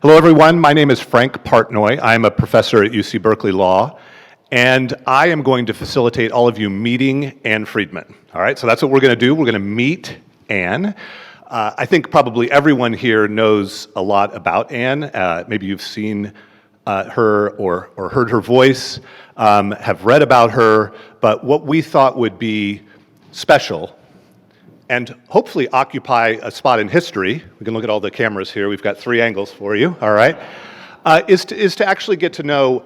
Hello, everyone. My name is Frank Partnoy. I'm a professor at UC Berkeley Law, and I am going to facilitate all of you meeting Ann Freedman. All right, so that's what we're going to do. We're going to meet Ann. I think probably everyone here knows a lot about Ann. Maybe you've seen her or heard her voice, have read about her, but what we thought would be special and hopefully occupy a spot in history, we can look at all the cameras here, we've got 3 angles for you, all right, is to actually get to know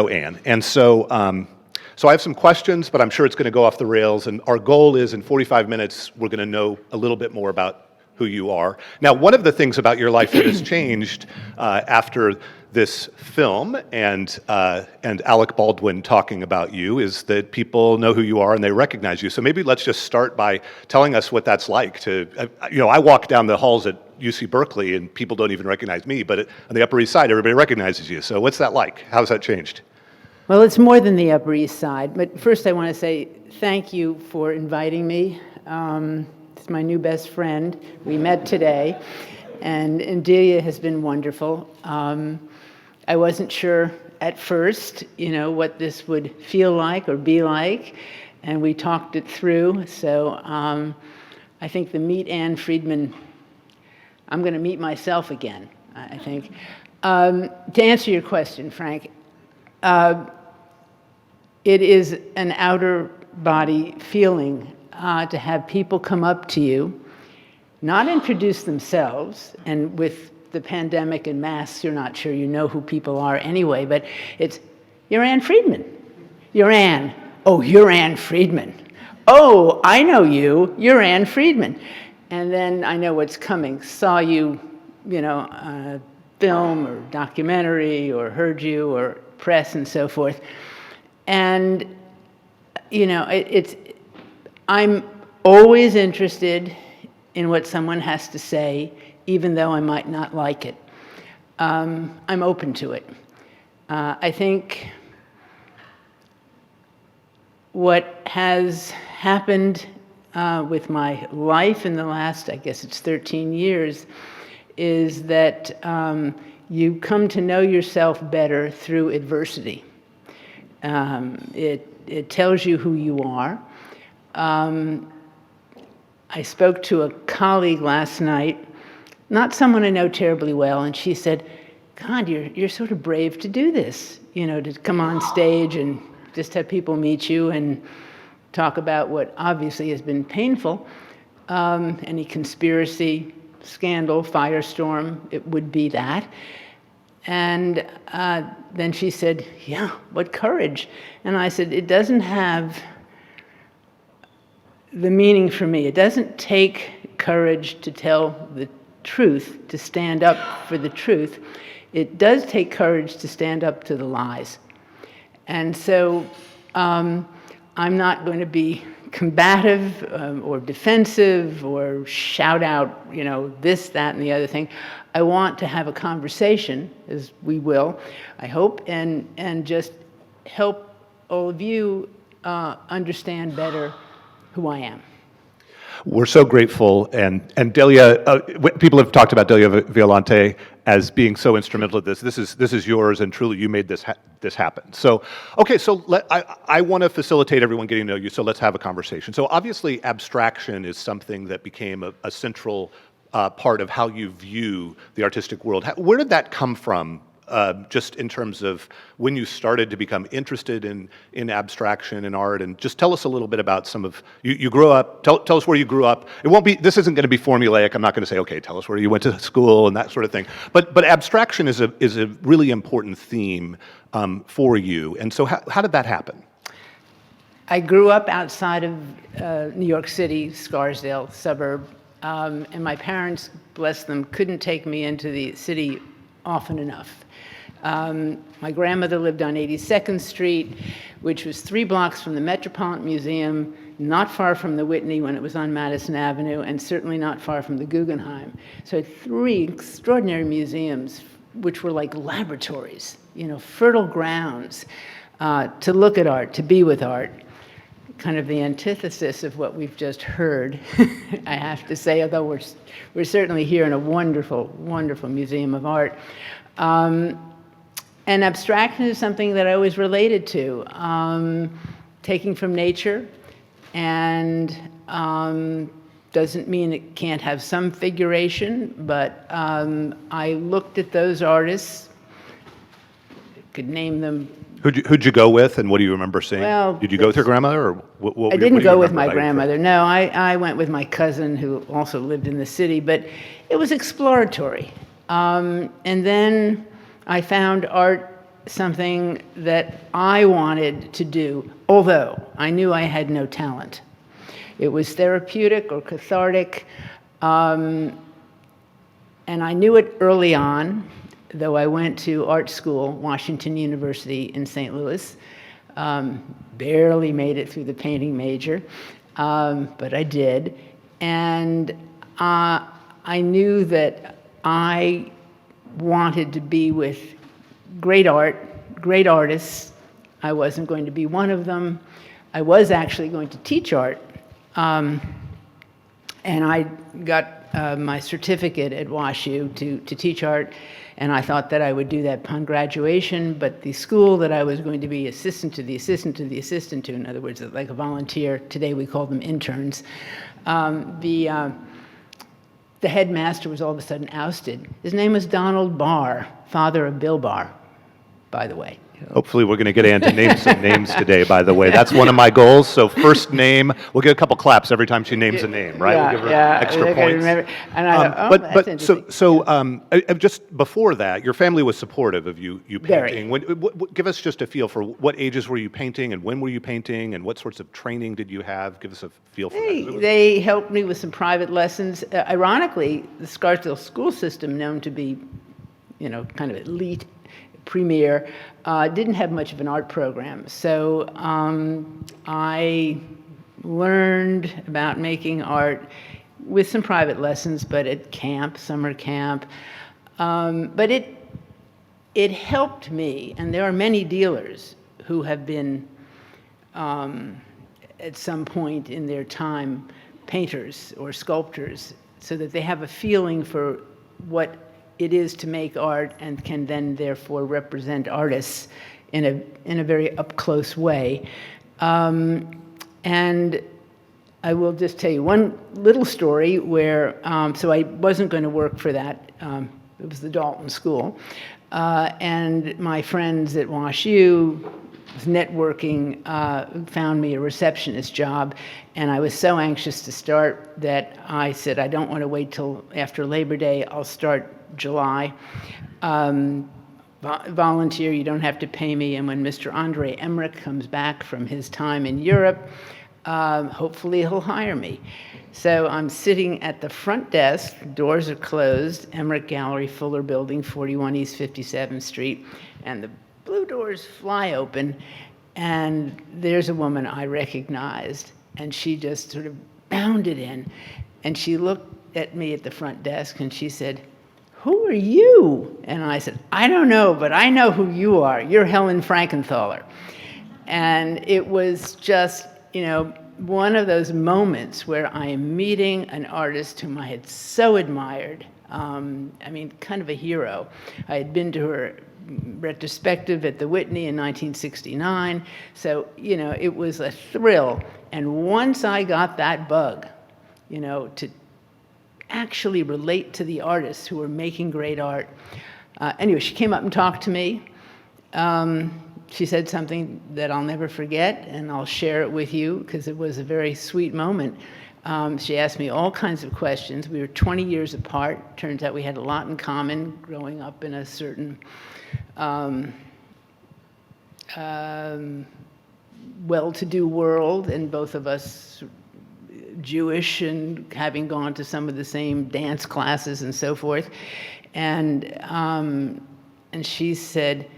Ann. And so I have some questions, but I'm sure it's going to go off the rails, and our goal is in 45 minutes we're going to know a little bit more about who you are. Now, one of the things about your life that has changed after this film and Alec Baldwin talking about you is that people know who you are and they recognize you. So maybe let's just start by telling us what that's like to, I walk down the halls at UC Berkeley and people don't even recognize me, but on the Upper East Side, everybody recognizes you. So what's that like? How's that changed? Well, it's more than the Upper East Side, but first I want to say thank you for inviting me. It's my new best friend. We met today, and Delia has been wonderful. I wasn't sure at first, what this would feel like or be like, and we talked it through. So I think the Meet Ann Freedman, I'm going to meet myself again, I think. To answer your question, Frank, it is an outer body feeling to have people come up to you, not introduce themselves, and with the pandemic and masks, you're not sure you know who people are anyway, but it's, you're Ann Freedman. You're Ann. Oh, you're Ann Freedman. Oh, I know you. You're Ann Freedman. And then I know what's coming. Saw you, film or documentary or heard you or press and so forth. And, I'm always interested in what someone has to say, even though I might not like it. I'm open to it. I think what has happened with my life in the last, I guess it's 13 years, is that you come to know yourself better through adversity. It tells you who you are. I spoke to a colleague last night, not someone I know terribly well, and she said, God, you're sort of brave to do this, to come on stage and just have people meet you and talk about what obviously has been painful, any conspiracy, scandal, firestorm, it would be that. And then she said, yeah, what courage. And I said, it doesn't have the meaning for me. It doesn't take courage to tell the truth, to stand up for the truth. It does take courage to stand up to the lies. And so I'm not going to be combative or defensive or shout out, this, that, and the other thing. I want to have a conversation, as we will, I hope, and just help all of you understand better who I am. We're so grateful, and Delia, people have talked about Delia Violante as being so instrumental at this. This is yours, and truly you made this happen. So, okay, so I want to facilitate everyone getting to know you, so let's have a conversation. So obviously abstraction is something that became a central part of how you view the artistic world. Where did that come from? Just in terms of when you started to become interested in abstraction and art, and just tell us a little bit about some of, you grew up, tell us where you grew up. It won't be, this isn't going to be formulaic. I'm not going to say, okay, tell us where you went to school and that sort of thing. But abstraction is a really important theme for you. And so how did that happen? I grew up outside of New York City, Scarsdale suburb, and my parents, bless them, couldn't take me into the city often enough. My grandmother lived on 82nd Street, which was 3 blocks from the Metropolitan Museum, not far from the Whitney when it was on Madison Avenue, and certainly not far from the Guggenheim. So 3 extraordinary museums, which were like laboratories, fertile grounds to look at art, to be with art. kind of the antithesis of what we've just heard, I have to say, although we're certainly here in a wonderful, wonderful museum of art. And abstraction is something that I always related to, taking from nature, and doesn't mean it can't have some figuration, but I looked at those artists, could name them. Who'd you go with, and what do you remember seeing? Well, did you go with your grandmother, or what? I didn't go with my about your trip? grandmother. No, I went with my cousin who also lived in the city, but it was exploratory. And then I found art something that I wanted to do, although I knew I had no talent. It was therapeutic or cathartic, and I knew it early on, though I went to art school, Washington University in St. Louis. Barely made it through the painting major, but I did. And I knew that I wanted to be with great art, great artists. I wasn't going to be one of them. I was actually going to teach art. And I got my certificate at WashU to teach art, and I thought that I would do that upon graduation, but the school that I was going to be assistant to the assistant to the assistant to, in other words, like a volunteer, today we call them interns, the headmaster was all of a sudden ousted. His name was Donald Barr, father of Bill Barr, by the way. Hopefully we're going to get Ann to name some names today, by the way. That's one of my goals. So first name, we'll get a couple claps every time she names a name, right? Yeah, we'll give her yeah, extra I points. remember. And I thought, that's interesting. Just before that, your family was supportive of you Very. painting. Give us just a feel for what ages were you painting, and when were you painting, and what sorts of training did you have? Give us a feel for that. They helped me with some private lessons. Ironically, the Scarsdale school system, known to be, kind of elite, premier, didn't have much of an art program. So I learned about making art with some private lessons, but at camp, summer camp. But it helped me, and there are many dealers who have been, at some point in their time, painters or sculptors, so that they have a feeling for what it is to make art and can then therefore represent artists in a very up-close way. And I will just tell you one little story where, so I wasn't going to work for that. It was the Dalton School. And my friends at WashU was networking, found me a receptionist job, and I was so anxious to start that I said, I don't want to wait till after Labor Day, I'll start July. Volunteer, you don't have to pay me, and when Mr. Andre Emmerich comes back from his time in Europe, hopefully he'll hire me. So I'm sitting at the front desk, doors are closed, Emmerich Gallery, Fuller Building, 41 East 57th Street, and the blue doors fly open, and there's a woman I recognized, and she just sort of bounded in, and she looked at me at the front desk, and she said, "Who are you?" And I said, "I don't know, but I know who you are. You're Helen Frankenthaler." And it was just, one of those moments where I am meeting an artist whom I had so admired. Kind of a hero. I had been to her retrospective at the Whitney in 1969. So, it was a thrill. And once I got that bug, to actually relate to the artists who were making great art. Anyway, she came up and talked to me. She said something that I'll never forget, and I'll share it with you because it was a very sweet moment. She asked me all kinds of questions. We were 20 years apart. Turns out we had a lot in common, growing up in a certain well-to-do world, and both of us Jewish and having gone to some of the same dance classes and so forth. And she said,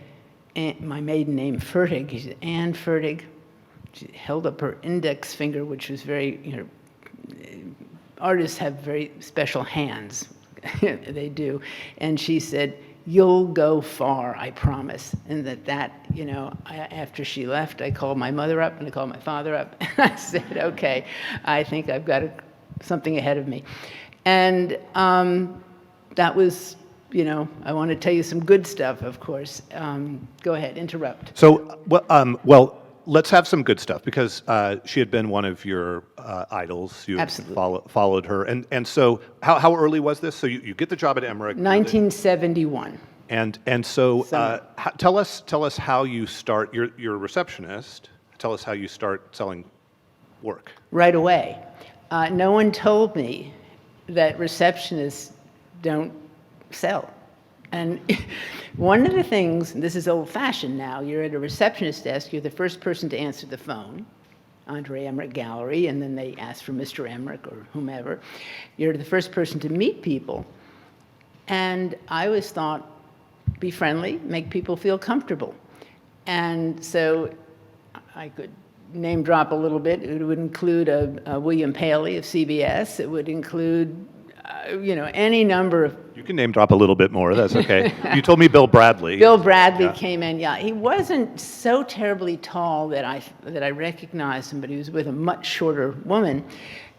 my maiden name, Fertig. She said, "Ann Fertig." She held up her index finger, which was very, artists have very special hands. They do. And she said, "You'll go far, I promise." And that after she left, I called my mother up and I called my father up, and I said, okay, I think I've got something ahead of me. And that was, I want to tell you some good stuff, of course. Go ahead, interrupt. So, well, let's have some good stuff, because she had been one of your idols. You Absolutely. Followed her. And so how early was this? So you get the job at Emmerich. 1971. And so tell us how you start. You're a receptionist. Tell us how you start selling work. Right away. No one told me that receptionists don't sell. And one of the things, and this is old-fashioned now, you're at a receptionist desk, you're the first person to answer the phone, Andre Emmerich Gallery, and then they ask for Mr. Emmerich or whomever. You're the first person to meet people. And I always thought, be friendly, make people feel comfortable. And so I could name drop a little bit. It would include a William Paley of CBS. It would include, any number of... You can name drop a little bit more. That's okay. You told me Bill Bradley. Bill Bradley came in. Yeah, he wasn't so terribly tall that I recognized him, but he was with a much shorter woman.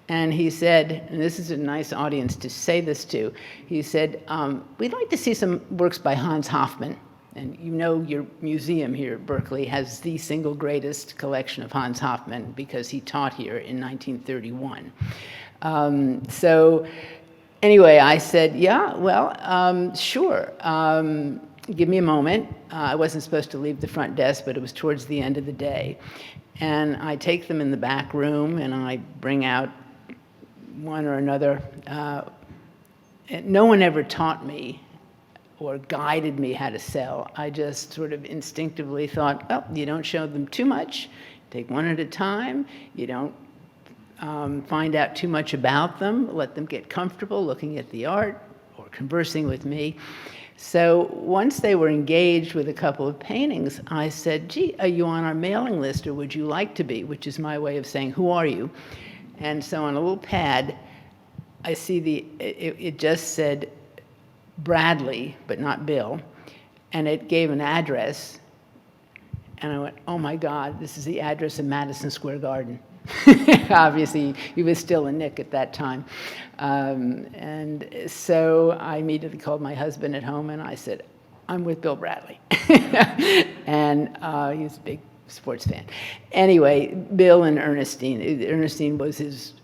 And he said, and this is a nice audience to say this to, he said, we'd like to see some works by Hans Hofmann. And your museum here at Berkeley has the single greatest collection of Hans Hofmann because he taught here in 1931. So anyway, I said, yeah, well, sure. Give me a moment. I wasn't supposed to leave the front desk, but it was towards the end of the day. And I take them in the back room and I bring out one or another. No one ever taught me or guided me how to sell. I just sort of instinctively thought, oh, you don't show them too much. Take one at a time. You don't find out too much about them. Let them get comfortable looking at the art or conversing with me. So once they were engaged with a couple of paintings, I said, gee, are you on our mailing list or would you like to be? Which is my way of saying, who are you? And so on a little pad, I see it just said Bradley, but not Bill, and it gave an address, and I went, oh my God, this is the address of Madison Square Garden. Obviously, he was still a Nick at that time. And so I immediately called my husband at home, and I said, I'm with Bill Bradley. And he's a big sports fan. Anyway, Bill and Ernestine. Ernestine was his,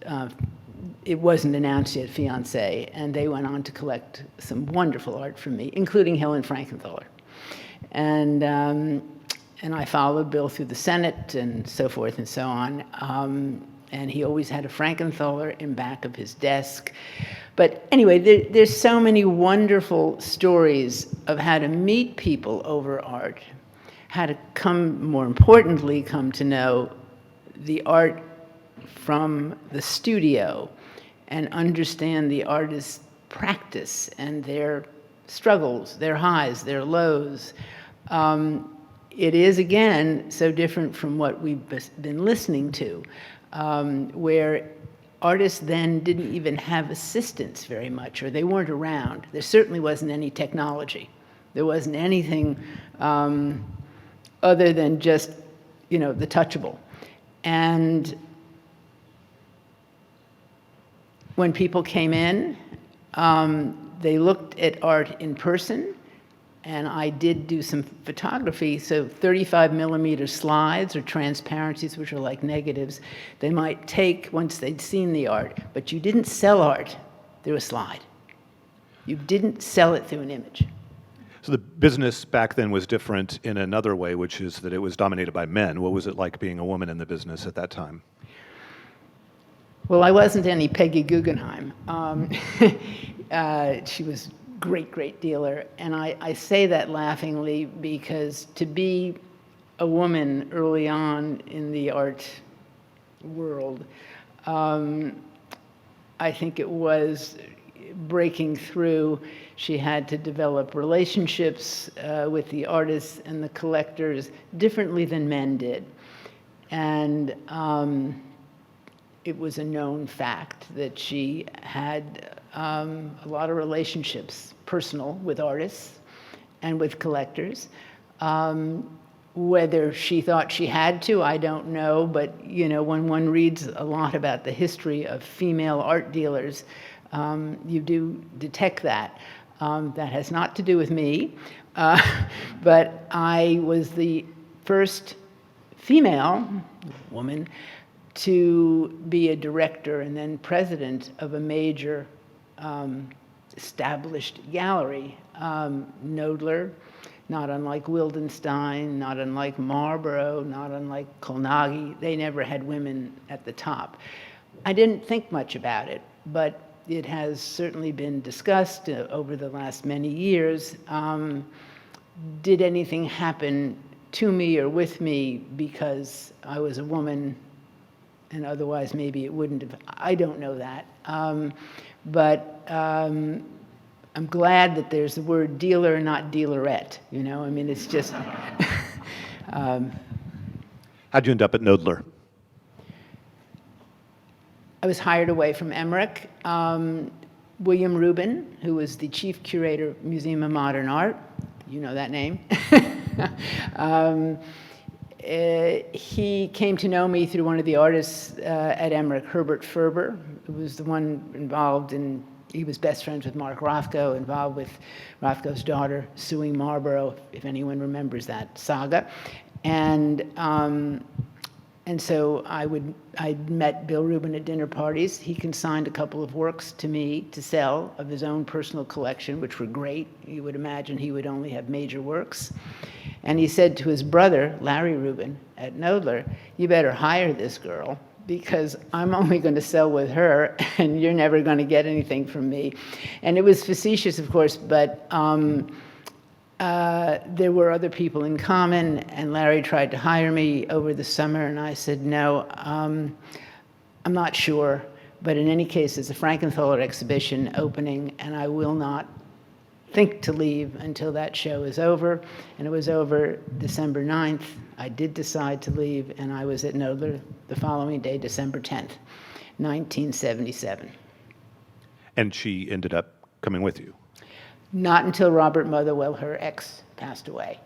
it wasn't announced yet, fiancé, and they went on to collect some wonderful art from me, including Helen Frankenthaler. And I followed Bill through the Senate and so forth and so on. And he always had a Frankenthaler in back of his desk. But anyway, there's so many wonderful stories of how to meet people over art, how to more importantly, come to know the art from the studio and understand the artist's practice and their struggles, their highs, their lows. It is, again, so different from what we've been listening to, where artists then didn't even have assistants very much, or they weren't around. There certainly wasn't any technology. There wasn't anything other than just, the touchable. And when people came in, they looked at art in person, and I did do some photography, so 35 millimeter slides or transparencies, which are like negatives, they might take once they'd seen the art, but you didn't sell art through a slide. You didn't sell it through an image. So the business back then was different in another way, which is that it was dominated by men. What was it like being a woman in the business at that time? Well, I wasn't any Peggy Guggenheim. She was a great dealer. And I say that laughingly because to be a woman early on in the art world, I think it was breaking through. She had to develop relationships with the artists and the collectors differently than men did. And it was a known fact that she had a lot of relationships, personal, with artists and with collectors. Whether she thought she had to, I don't know, but you know, when one reads a lot about the history of female art dealers, you do detect that. That has not to do with me, but I was the first female woman to be a director and then president of a major established gallery, Noodler, not unlike Wildenstein, not unlike Marlborough, not unlike Kolnagi. They never had women at the top. I didn't think much about it, but it has certainly been discussed over the last many years. Did anything happen to me or with me because I was a woman and otherwise maybe it wouldn't have? I don't know that. But I'm glad that there's the word dealer, not dealerette, you know? I mean, it's just... How'd you end up at Noodler? I was hired away from Emmerich. William Rubin, who was the chief curator of Museum of Modern Art, you know that name, he came to know me through one of the artists at Emmerich, Herbert Ferber, who was the one involved in, he was best friends with Mark Rothko, involved with Rothko's daughter suing Marlborough, if anyone remembers that saga. And so I'd met Bill Rubin at dinner parties. He consigned a couple of works to me to sell of his own personal collection, which were great. You would imagine he would only have major works. And he said to his brother, Larry Rubin, at Noodler, you better hire this girl because I'm only going to sell with her and you're never going to get anything from me. And it was facetious, of course, but there were other people in common, and Larry tried to hire me over the summer, and I said, no, I'm not sure, but in any case, it's a Frankenthaler exhibition opening, and I will not think to leave until that show is over, and it was over December 9th. I did decide to leave, and I was at Noodler the following day, December 10th, 1977. And she ended up coming with you? Not until Robert Motherwell, her ex, passed away.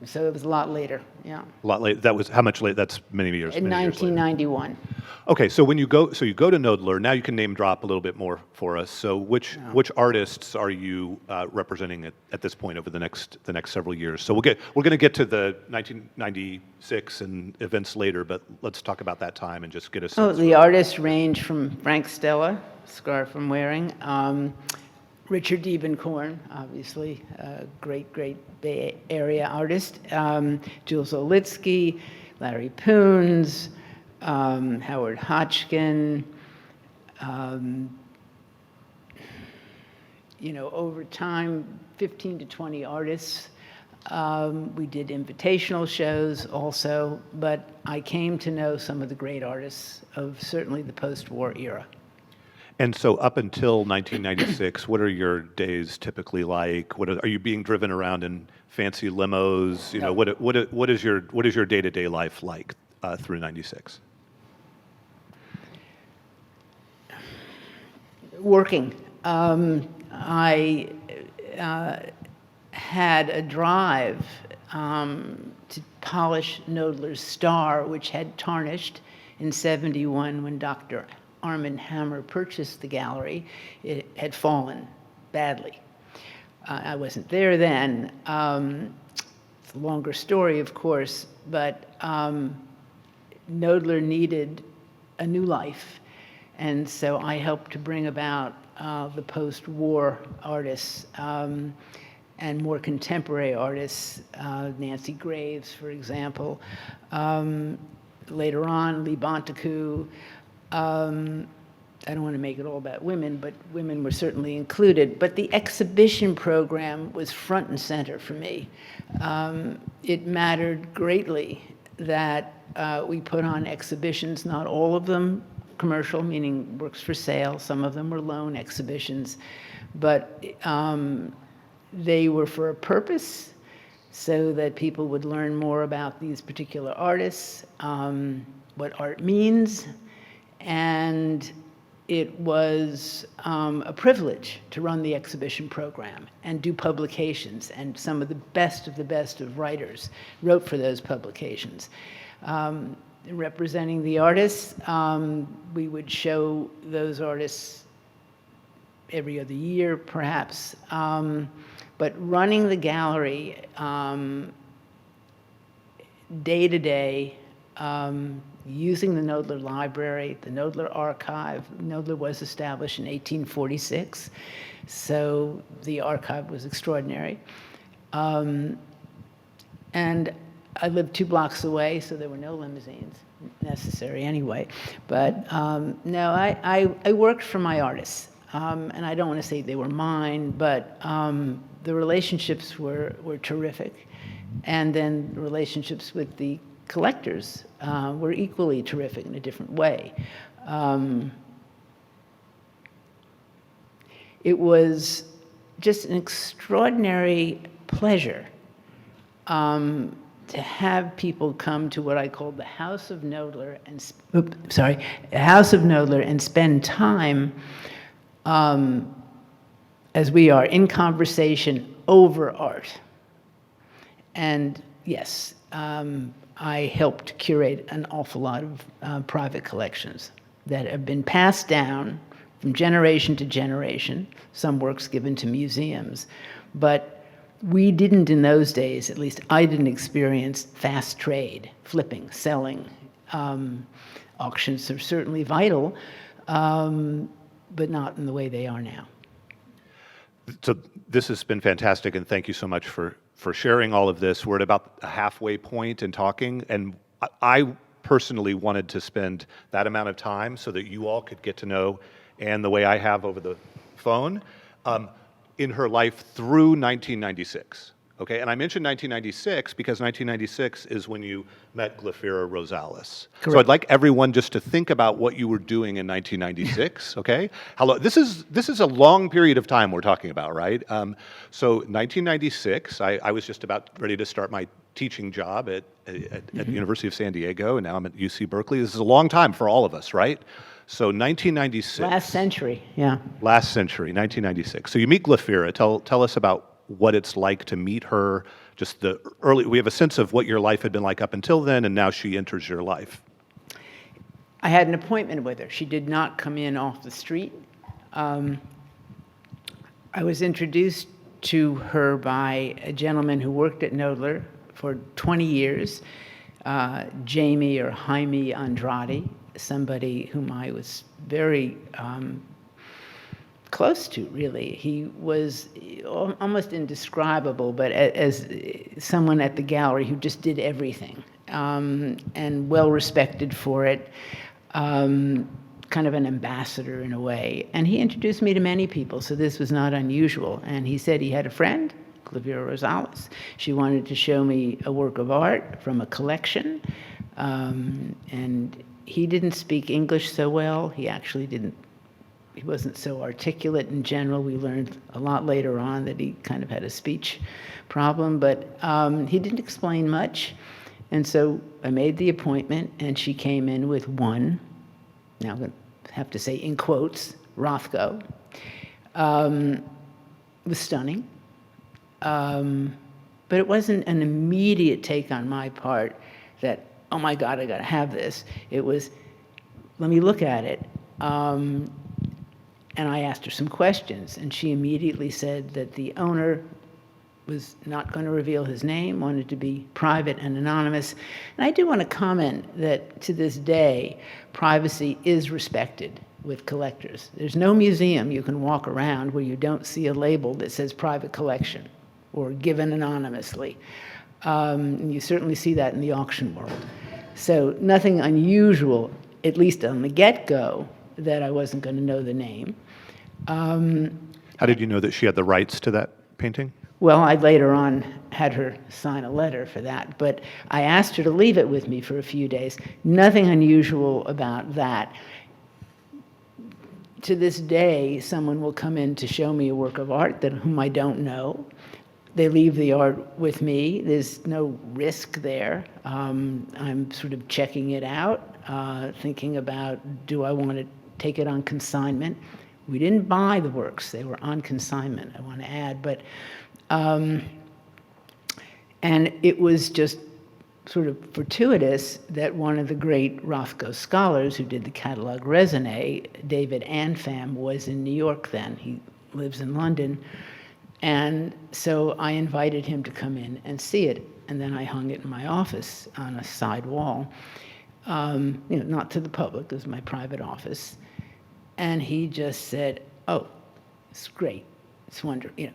So it was a lot later, yeah. A lot later. That was how much later? That's many years. In many 1991. Years later. Okay, so when you go to Noodler. Now you can name drop a little bit more for us. So which artists are you representing at this point over the next several years? So we're going to get to the 1996 and events later, but let's talk about that time and just get a sense. Oh, the artists range from Frank Stella, scarf I'm wearing. Richard Diebenkorn, obviously, a great Bay Area artist. Jules Olitsky, Larry Poons, Howard Hodgkin. You know, over time, 15 to 20 artists. We did invitational shows also, but I came to know some of the great artists of certainly the post-war era. And so up until 1996, what are your days typically like? Are you being driven around in fancy limos? You know, what is your day-to-day life like through 96? Working. I had a drive to polish Noodler's star, which had tarnished in '71 when Dr. Armand Hammer purchased the gallery. It had fallen badly. I wasn't there then. It's a longer story, of course, but Noodler needed a new life. And so I helped to bring about the post-war artists and more contemporary artists, Nancy Graves, for example. Later on, Lee Bontecu. I don't want to make it all about women, but women were certainly included. But the exhibition program was front and center for me. It mattered greatly that we put on exhibitions, not all of them commercial, meaning works for sale. Some of them were loan exhibitions. But they were for a purpose, so that people would learn more about these particular artists, what art means. And it was a privilege to run the exhibition program and do publications, and some of the best of writers wrote for those publications. Representing the artists, we would show those artists every other year, perhaps. But running the gallery day to day, using the Noodler Library, the Noodler Archive. Noodler was established in 1846, so the archive was extraordinary. And I lived 2 blocks away, so there were no limousines necessary anyway. But no, I worked for my artists. And I don't want to say they were mine, but the relationships were terrific. And then relationships with the collectors were equally terrific in a different way. It was just an extraordinary pleasure to have people come to what I call the House of Noodler and spend time as we are in conversation over art. And yes, I helped curate an awful lot of private collections that have been passed down from generation to generation, some works given to museums. But we didn't in those days, at least I didn't experience fast trade, flipping, selling. Auctions are certainly vital, but not in the way they are now. So this has been fantastic, and thank you so much for sharing all of this. We're at about a halfway point in talking, and I personally wanted to spend that amount of time so that you all could get to know Ann the way I have over the phone, in her life through 1996. Okay, and I mentioned 1996 because 1996 is when you met Glafira Rosales. Correct. So I'd like everyone just to think about what you were doing in 1996. Okay, this is a long period of time we're talking about, right? So 1996, I was just about ready to start my teaching job at the University of San Diego, and now I'm at UC Berkeley. This is a long time for all of us, right? So 1996. Last century, yeah. Last century, 1996. So you meet Glafira. Tell us about what it's like to meet her, just the early, we have a sense of what your life had been like up until then, and now she enters your life. I had an appointment with her. She did not come in off the street. I was introduced to her by a gentleman who worked at Noodler for 20 years, Jamie or Jaime Andrade, somebody whom I was very close to, really. He was almost indescribable, but as someone at the gallery who just did everything, and well respected for it, kind of an ambassador in a way. And he introduced me to many people, so this was not unusual. And he said he had a friend, Glafira Rosales. She wanted to show me a work of art from a collection, and he didn't speak English so well. He actually didn't. He wasn't so articulate in general. We learned a lot later on that he kind of had a speech problem, but he didn't explain much. And so I made the appointment, and she came in with one, now I'm going to have to say in quotes, Rothko. It was stunning. But it wasn't an immediate take on my part that, oh my God, I got to have this. It was, let me look at it. And I asked her some questions, and she immediately said that the owner was not going to reveal his name, wanted to be private and anonymous. And I do want to comment that to this day, privacy is respected with collectors. There's no museum you can walk around where you don't see a label that says private collection or given anonymously. And you certainly see that in the auction world. So nothing unusual, at least on the get-go, that I wasn't going to know the name. How did you know that she had the rights to that painting? Well, I later on had her sign a letter for that, but I asked her to leave it with me for a few days. Nothing unusual about that. To this day, someone will come in to show me a work of art whom I don't know. They leave the art with me. There's no risk there. I'm sort of checking it out, thinking about, do I want to take it on consignment. We didn't buy the works, they were on consignment, I want to add, but, and it was just sort of fortuitous that one of the great Rothko scholars who did the catalog raisonné, David Anfam, was in New York then. He lives in London. And so I invited him to come in and see it. And then I hung it in my office on a side wall, not to the public, it was my private office. And he just said, oh, it's great, it's wonderful.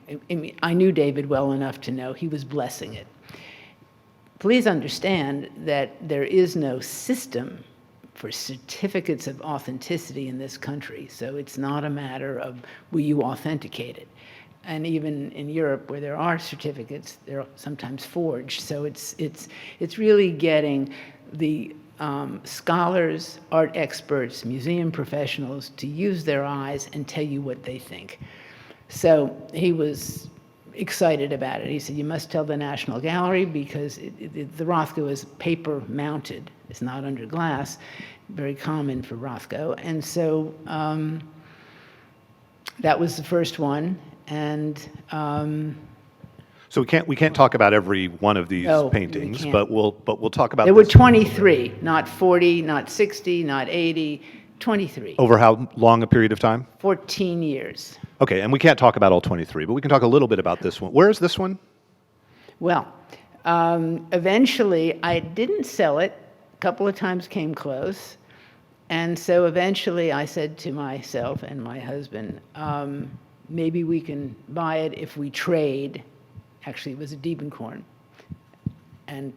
I knew David well enough to know he was blessing it. Please understand that there is no system for certificates of authenticity in this country, so it's not a matter of will you authenticate it. And even in Europe, where there are certificates, they're sometimes forged. So it's really getting the scholars, art experts, museum professionals to use their eyes and tell you what they think. So he was excited about it. He said, you must tell the National Gallery because the Rothko is paper mounted. It's not under glass, very common for Rothko. And so that was the first one. And so we can't talk about every one of these No, we paintings, can't. but we'll talk about there were this 23, not 40, not 60, not 80, 23. over how long a period of time? 14 years. Okay, and we can't talk about all 23, but we can talk a little bit about this one. Where is this one? Well, eventually I didn't sell it. A couple of times came close. And so eventually I said to myself and my husband, maybe we can buy it if we trade. Actually, it was a Diebenkorn, and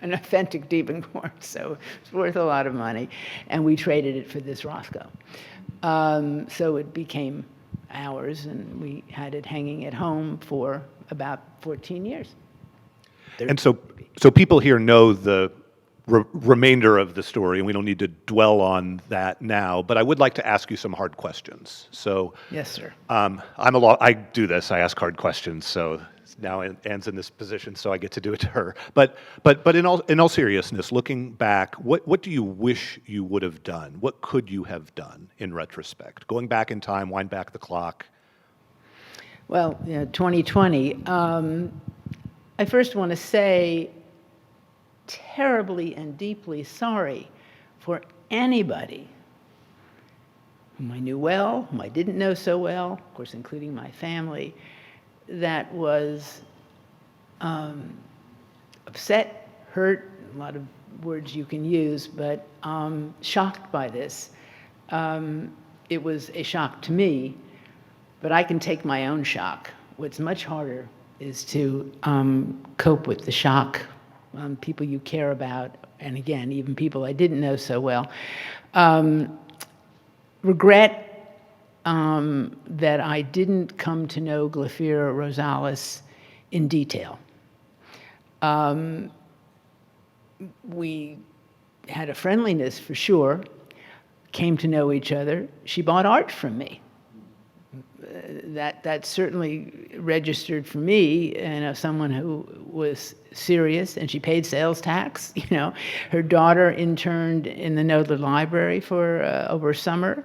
an authentic Diebenkorn, so it's worth a lot of money. And we traded it for this Rothko. So it became ours, and we had it hanging at home for about 14 years. And so people here know the remainder of the story, and we don't need to dwell on that now, but I would like to ask you some hard questions. So, Yes, sir. I do this, I ask hard questions, so now Ann's in this position, so I get to do it to her. But in all seriousness, looking back, what do you wish you would have done? What could you have done in retrospect? Going back in time, wind back the clock. Well, 2020, I first want to say terribly and deeply sorry for anybody whom I knew well, whom I didn't know so well, of course, including my family, that was upset, hurt, a lot of words you can use, but shocked by this. It was a shock to me, but I can take my own shock. What's much harder is to cope with the shock on people you care about, and again, even people I didn't know so well. Regret that I didn't come to know Glafira Rosales in detail. We had a friendliness for sure, came to know each other. She bought art from me. That certainly registered for me, someone who was serious, and she paid sales tax. Her daughter interned in the Noodler library for over summer.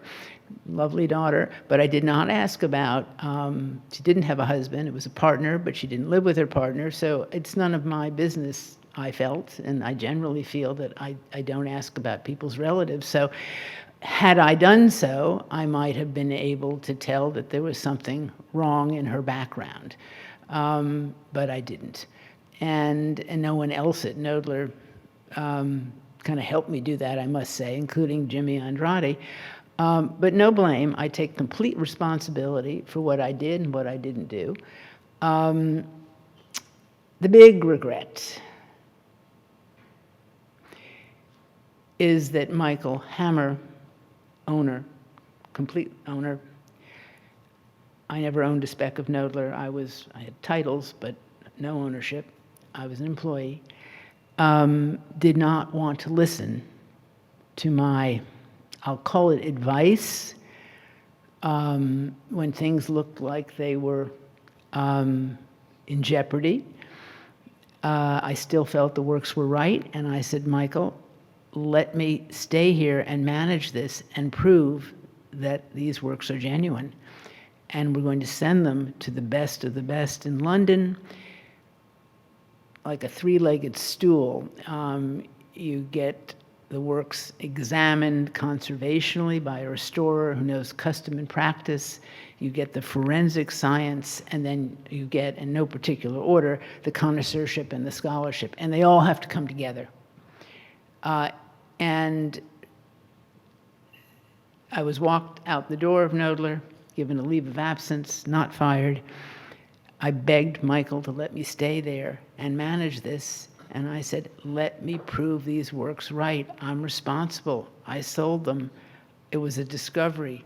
Lovely daughter, but I did not ask about, she didn't have a husband, it was a partner, but she didn't live with her partner, so it's none of my business, I felt, and I generally feel that I don't ask about people's relatives. So had I done so, I might have been able to tell that there was something wrong in her background, but I didn't. And no one else at Noodler kind of helped me do that, I must say, including Jimmy Andrade. But no blame. I take complete responsibility for what I did and what I didn't do. The big regret is that Michael Hammer, owner, complete owner, I never owned a speck of Noodler. I had titles, but no ownership. I was an employee. Did not want to listen to my, I'll call it advice, when things looked like they were in jeopardy. I still felt the works were right, and I said, Michael, let me stay here and manage this and prove that these works are genuine. And we're going to send them to the best of the best in London, like a three-legged stool. You get the works examined conservationally by a restorer who knows custom and practice. You get the forensic science, and then you get, in no particular order, the connoisseurship and the scholarship. And they all have to come together. And I was walked out the door of Noodler, given a leave of absence, not fired. I begged Michael to let me stay there and manage this. And I said, let me prove these works right. I'm responsible. I sold them. It was a discovery.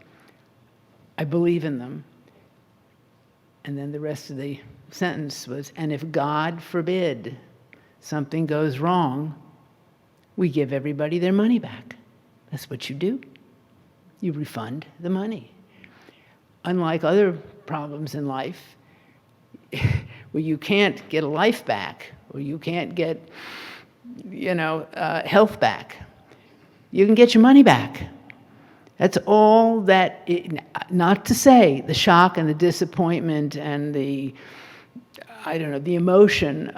I believe in them. And then the rest of the sentence was, and if God forbid something goes wrong, we give everybody their money back. That's what you do. You refund the money. Unlike other problems in life, where you can't get a life back, or you can't get, health back, you can get your money back. That's all that, not to say the shock and the disappointment and the emotion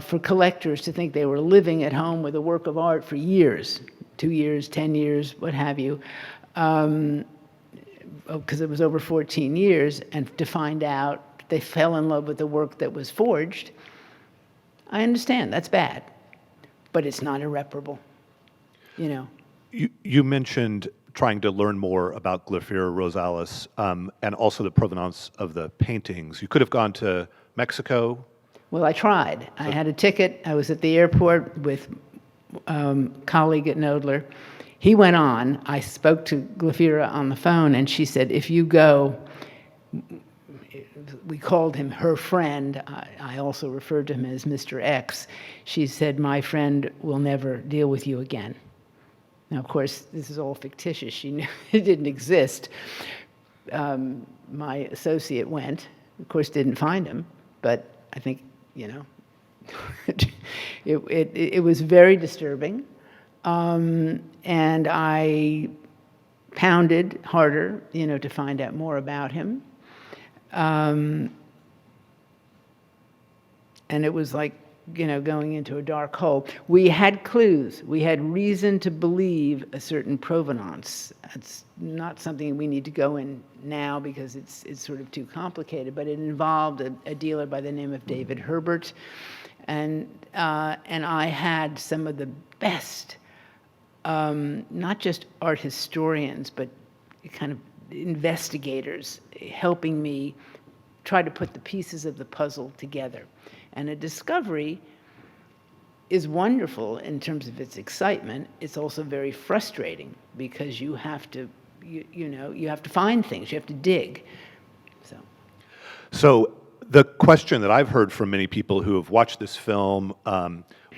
for collectors to think they were living at home with a work of art for years, 2 years, 10 years, what have you, because it was over 14 years, and to find out they fell in love with the work that was forged. I understand, that's bad, but it's not irreparable, You mentioned trying to learn more about Glafira Rosales and also the provenance of the paintings. You could have gone to Mexico. Well, I tried. I had a ticket. I was at the airport with a colleague at Noodler. He went on. I spoke to Glafira on the phone, and she said, if you go, we called him her friend. I also referred to him as Mr. X. She said, my friend will never deal with you again. Now, of course, this is all fictitious. She knew it didn't exist. My associate went, of course, didn't find him, but I think, it was very disturbing. And I pounded harder, to find out more about him. And it was like, going into a dark hole. We had clues. We had reason to believe a certain provenance. It's not something we need to go in now because it's sort of too complicated, but it involved a dealer by the name of David Herbert. And I had some of the best, not just art historians, but kind of investigators helping me try to put the pieces of the puzzle together. And a discovery is wonderful in terms of its excitement. It's also very frustrating because you have to, you have to find things, you have to dig. So the question that I've heard from many people who have watched this film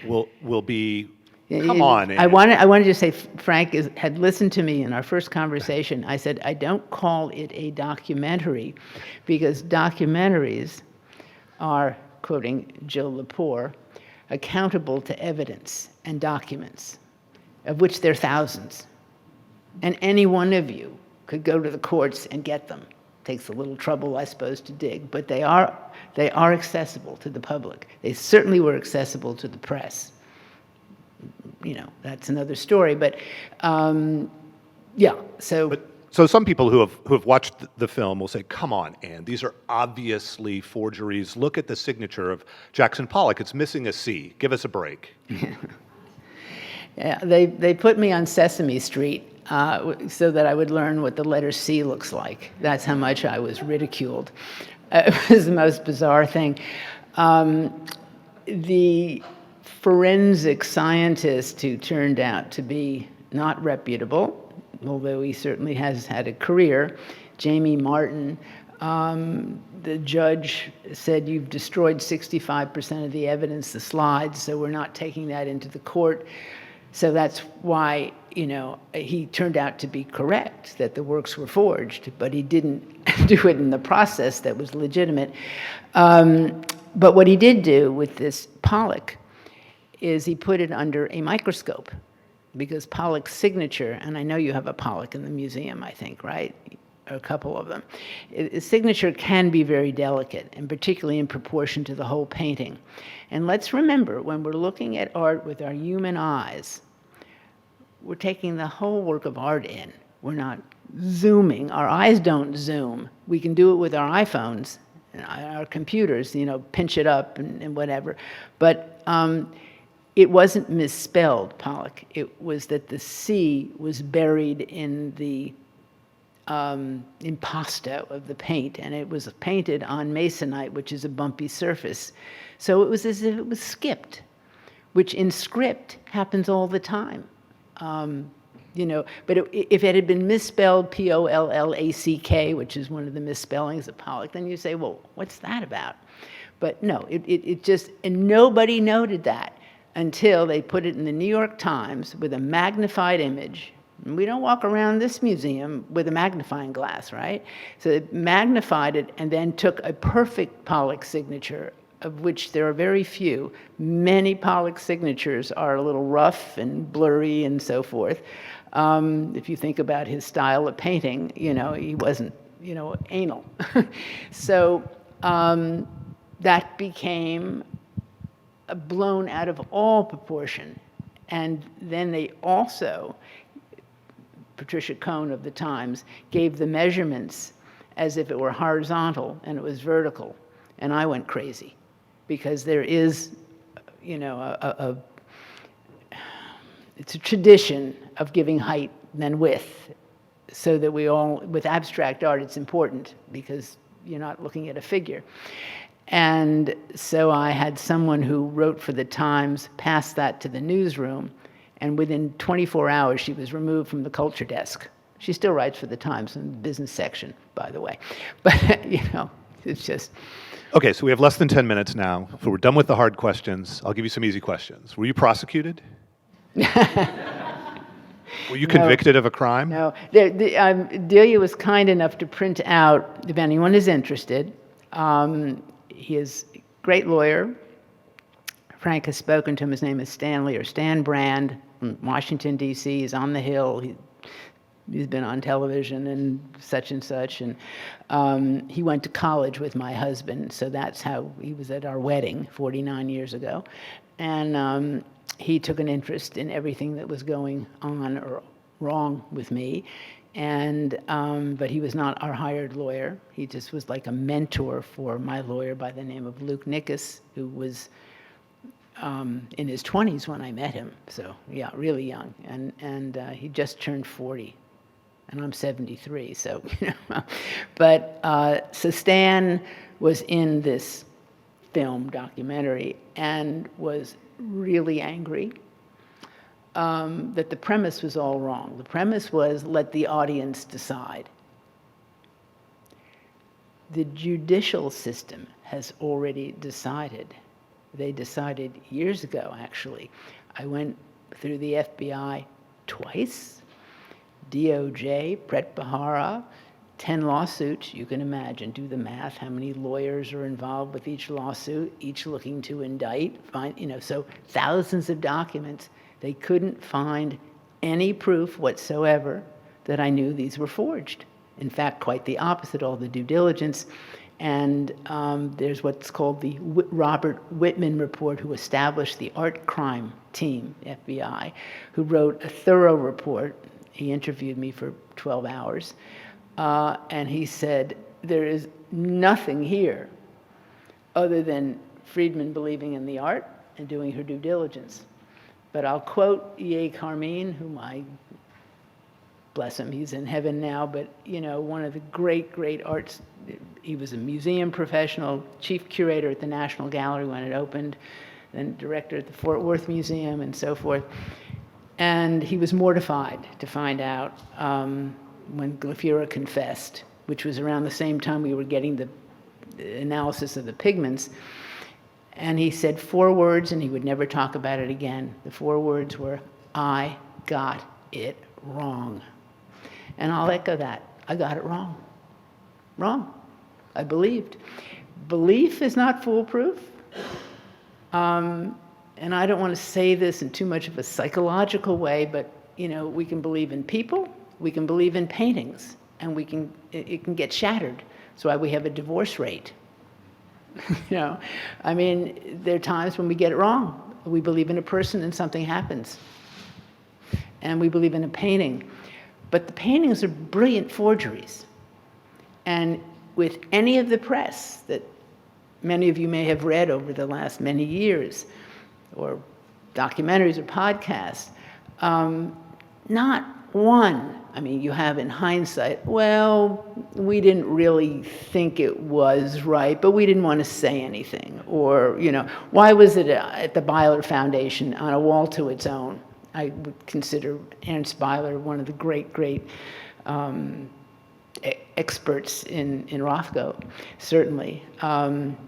will be, come on. I wanted to say, Frank had listened to me in our first conversation. I said, I don't call it a documentary because documentaries are, quoting Jill Lepore, accountable to evidence and documents, of which there are thousands. And any one of you could go to the courts and get them. Takes a little trouble, I suppose, to dig, but they are accessible to the public. They certainly were accessible to the press. That's another story, but yeah, so. So some people who have watched the film will say, come on, Ann, these are obviously forgeries. Look at the signature of Jackson Pollock. It's missing a C. Give us a break. Yeah, they put me on Sesame Street so that I would learn what the letter C looks like. That's how much I was ridiculed. It was the most bizarre thing. The forensic scientist who turned out to be not reputable, although he certainly has had a career, Jamie Martin, the judge said, you've destroyed 65% of the evidence, the slides, so we're not taking that into the court. So that's why, he turned out to be correct, that the works were forged, but he didn't do it in the process that was legitimate. But what he did do with this Pollock is he put it under a microscope because Pollock's signature, and I know you have a Pollock in the museum, I think, right? Or a couple of them. His signature can be very delicate, and particularly in proportion to the whole painting. And let's remember, when we're looking at art with our human eyes, we're taking the whole work of art in. We're not zooming. Our eyes don't zoom. We can do it with our iPhones and our computers, you know, pinch it up and whatever. But it wasn't misspelled, Pollock. It was that the C was buried in the impasto of the paint, and it was painted on masonite, which is a bumpy surface. So it was as if it was skipped, which in script happens all the time. You know, but if it had been misspelled Pollack, which is one of the misspellings of Pollock, then you say, well, what's that about? But no, it just, and nobody noted that until they put it in the New York Times with a magnified image. And we don't walk around this museum with a magnifying glass, right? So it magnified it and then took a perfect Pollock signature, of which there are very few. Many Pollock signatures are a little rough and blurry and so forth. If you think about his style of painting, you know, he wasn't, you know, anal. So that became blown out of all proportion. And then they also, Patricia Cohn of the Times, gave the measurements as if it were horizontal and it was vertical. And I went crazy because there is, you know, it's a tradition of giving height than width, so that we all, with abstract art, it's important because you're not looking at a figure. And so I had someone who wrote for the Times pass that to the newsroom, and within 24 hours she was removed from the culture desk. She still writes for the Times in the business section, by the way. But, you know, it's just... Okay, so we have less than 10 minutes now. So we're done with the hard questions. I'll give you some easy questions. Were you prosecuted? Were you convicted of a crime? No. Delia was kind enough to print out, if anyone is interested, he is a great lawyer. Frank has spoken to him. His name is Stanley, or Stan Brand, from Washington, D.C. He's on the Hill. He's been on television and such. And he went to college with my husband, so that's how he was at our wedding 49 years ago. And he took an interest in everything that was going on or wrong with me. And, but he was not our hired lawyer. He just was like a mentor for my lawyer by the name of Luke Nickus, who was in his 20s when I met him. So yeah, really young. And he just turned 40. And I'm 73, so, you know. But, so Stan was in this film documentary and was really angry that the premise was all wrong. The premise was, let the audience decide. The judicial system has already decided. They decided years ago, actually. I went through the FBI twice. DOJ, Pret Bahara, 10 lawsuits, you can imagine, do the math, how many lawyers are involved with each lawsuit, each looking to indict, so thousands of documents. They couldn't find any proof whatsoever that I knew these were forged. In fact, quite the opposite, all the due diligence. And there's what's called the Robert Whitman report, who established the art crime team, FBI, who wrote a thorough report. He interviewed me for 12 hours, and he said, there is nothing here other than Freedman believing in the art and doing her due diligence. But I'll quote E.A. Carmine, whom I, bless him, he's in heaven now, but, you know, one of the great, great arts, he was a museum professional, chief curator at the National Gallery when it opened, then director at the Fort Worth Museum and so forth. And he was mortified to find out when Glafira confessed, which was around the same time we were getting the analysis of the pigments. And he said 4 words, and he would never talk about it again. The 4 words were, I got it wrong. And I'll echo that. I got it wrong. Wrong. I believed. Belief is not foolproof. and I don't want to say this in too much of a psychological way, but we can believe in people, we can believe in paintings, and it can get shattered. That's why we have a divorce rate. I mean, there are times when we get it wrong. We believe in a person and something happens. And we believe in a painting. But the paintings are brilliant forgeries. And with any of the press that many of you may have read over the last many years, or documentaries or podcasts, not one, I mean, you have in hindsight, well, we didn't really think it was right, but we didn't want to say anything. Or, why was it at the Byler Foundation on a wall to its own? I would consider Ernst Byler one of the great experts in Rothko, certainly.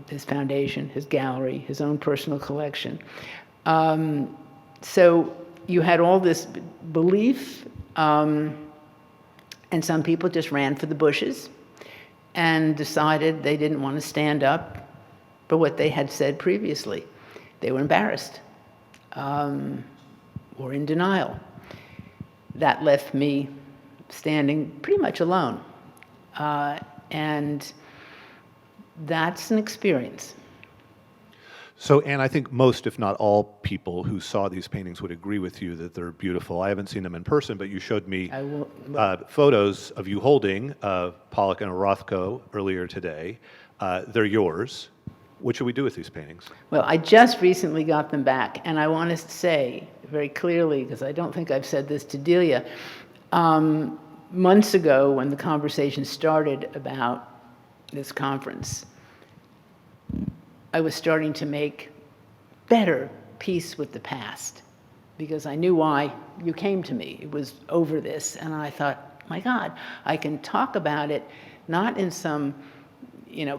His foundation, his gallery, his own personal collection. So you had all this belief, and some people just ran for the bushes and decided they didn't want to stand up for what they had said previously. They were embarrassed or in denial. That left me standing pretty much alone. And that's an experience. So, Anne, I think most, if not all, people who saw these paintings would agree with you that they're beautiful. I haven't seen them in person, but you showed me photos of you holding Pollock and a Rothko earlier today. They're yours. What should we do with these paintings? Well, I just recently got them back, and I want to say very clearly, because I don't think I've said this to Delia, months ago when the conversation started about this conference, I was starting to make better peace with the past, because I knew why you came to me. It was over this, and I thought, my God, I can talk about it not in some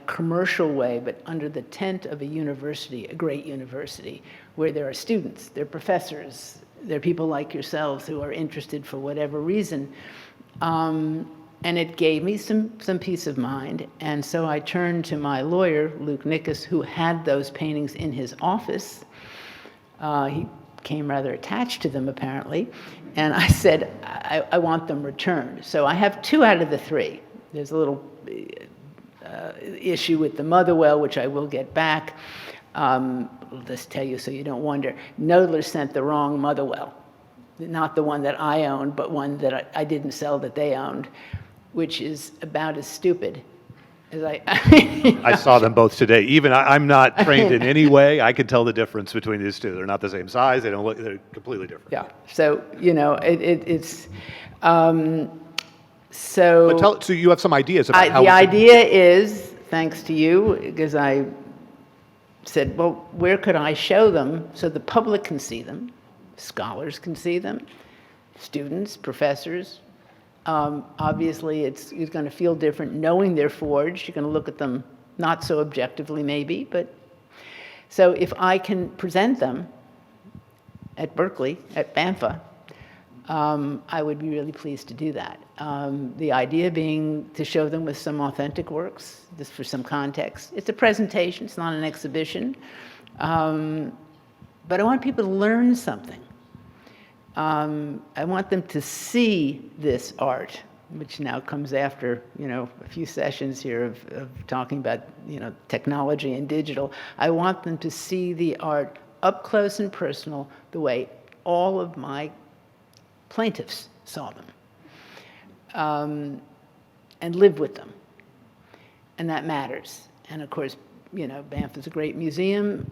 commercial way, but under the tent of a university, a great university, where there are students, there are professors, there are people like yourselves who are interested for whatever reason. And it gave me some peace of mind. And so I turned to my lawyer, Luke Nickus, who had those paintings in his office. He came rather attached to them, apparently. And I said, I want them returned. So I have 2 out of the 3. There's a little issue with the Motherwell, which I will get back. I'll just tell you so you don't wonder. Noodler sent the wrong Motherwell. Not the one that I owned, but one that I didn't sell that they owned, which is about as stupid as I saw them both today. Even I'm not trained in any way. I can tell the difference between these two. They're not the same size. They don't look. They're completely different. Yeah. So it's. So. But so you have some ideas about how. The idea is, thanks to you, because I said, well, where could I show them so the public can see them? Scholars can see them, students, professors. Obviously, it's going to feel different knowing they're forged. You're going to look at them not so objectively, maybe, but so if I can present them at Berkeley, at BAMFA, I would be really pleased to do that. The idea being to show them with some authentic works, just for some context. It's a presentation, it's not an exhibition. But I want people to learn something. I want them to see this art, which now comes after a few sessions here of talking about technology and digital. I want them to see the art up close and personal, the way all of my plaintiffs saw them, and live with them, and that matters. And of course, Banff is a great museum.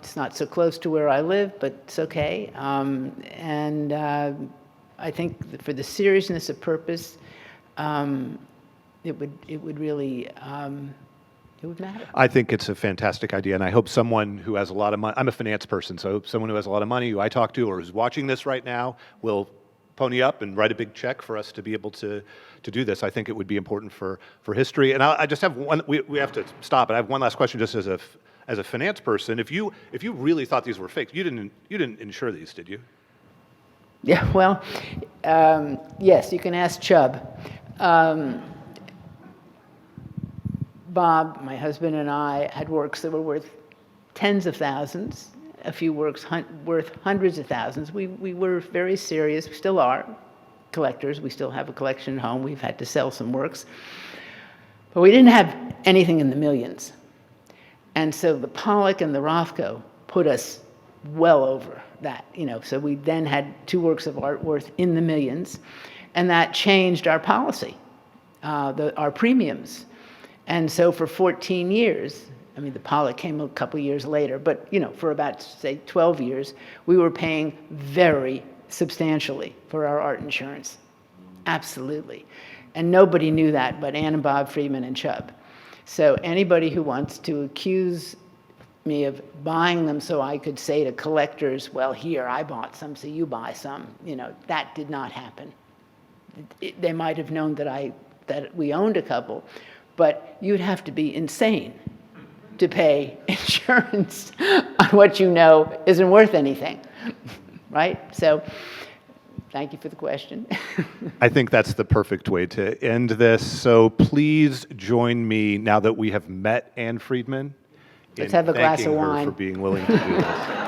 It's not so close to where I live, but it's okay. And I think that for the seriousness of purpose, it would really it would matter. I think it's a fantastic idea, and I hope someone who has a lot of money. I'm a finance person, so I hope someone who has a lot of money who I talk to or who's watching this right now will pony up and write a big check for us to be able to do this. I think it would be important for history. And I just have one. We have to stop. But I have one last question, just as a finance person. If you really thought these were fake, you didn't insure these, did you? Yeah. Well, yes. You can ask Chubb. Bob, my husband, and I had works that were worth tens of thousands. a few works worth hundreds of thousands. We were very serious, we still are collectors. We still have a collection at home. We've had to sell some works. But we didn't have anything in the millions. And so the Pollock and the Rothko put us well over that, So we then had 2 works of art worth in the millions, and that changed our policy, our premiums. And so for 14 years, the Pollock came a couple years later, but, for about, say, 12 years, we were paying very substantially for our art insurance. Absolutely. And nobody knew that but Ann and Bob Freedman and Chubb. So anybody who wants to accuse me of buying them so I could say to collectors, well, here, I bought some, so you buy some, that did not happen. They might have known that we owned a couple, but you'd have to be insane to pay insurance on what you know isn't worth anything, right? So thank you for the question. I think that's the perfect way to end this. So please join me now that we have met Ann Freedman. Let's have a glass of thanking her wine. for being willing to do this.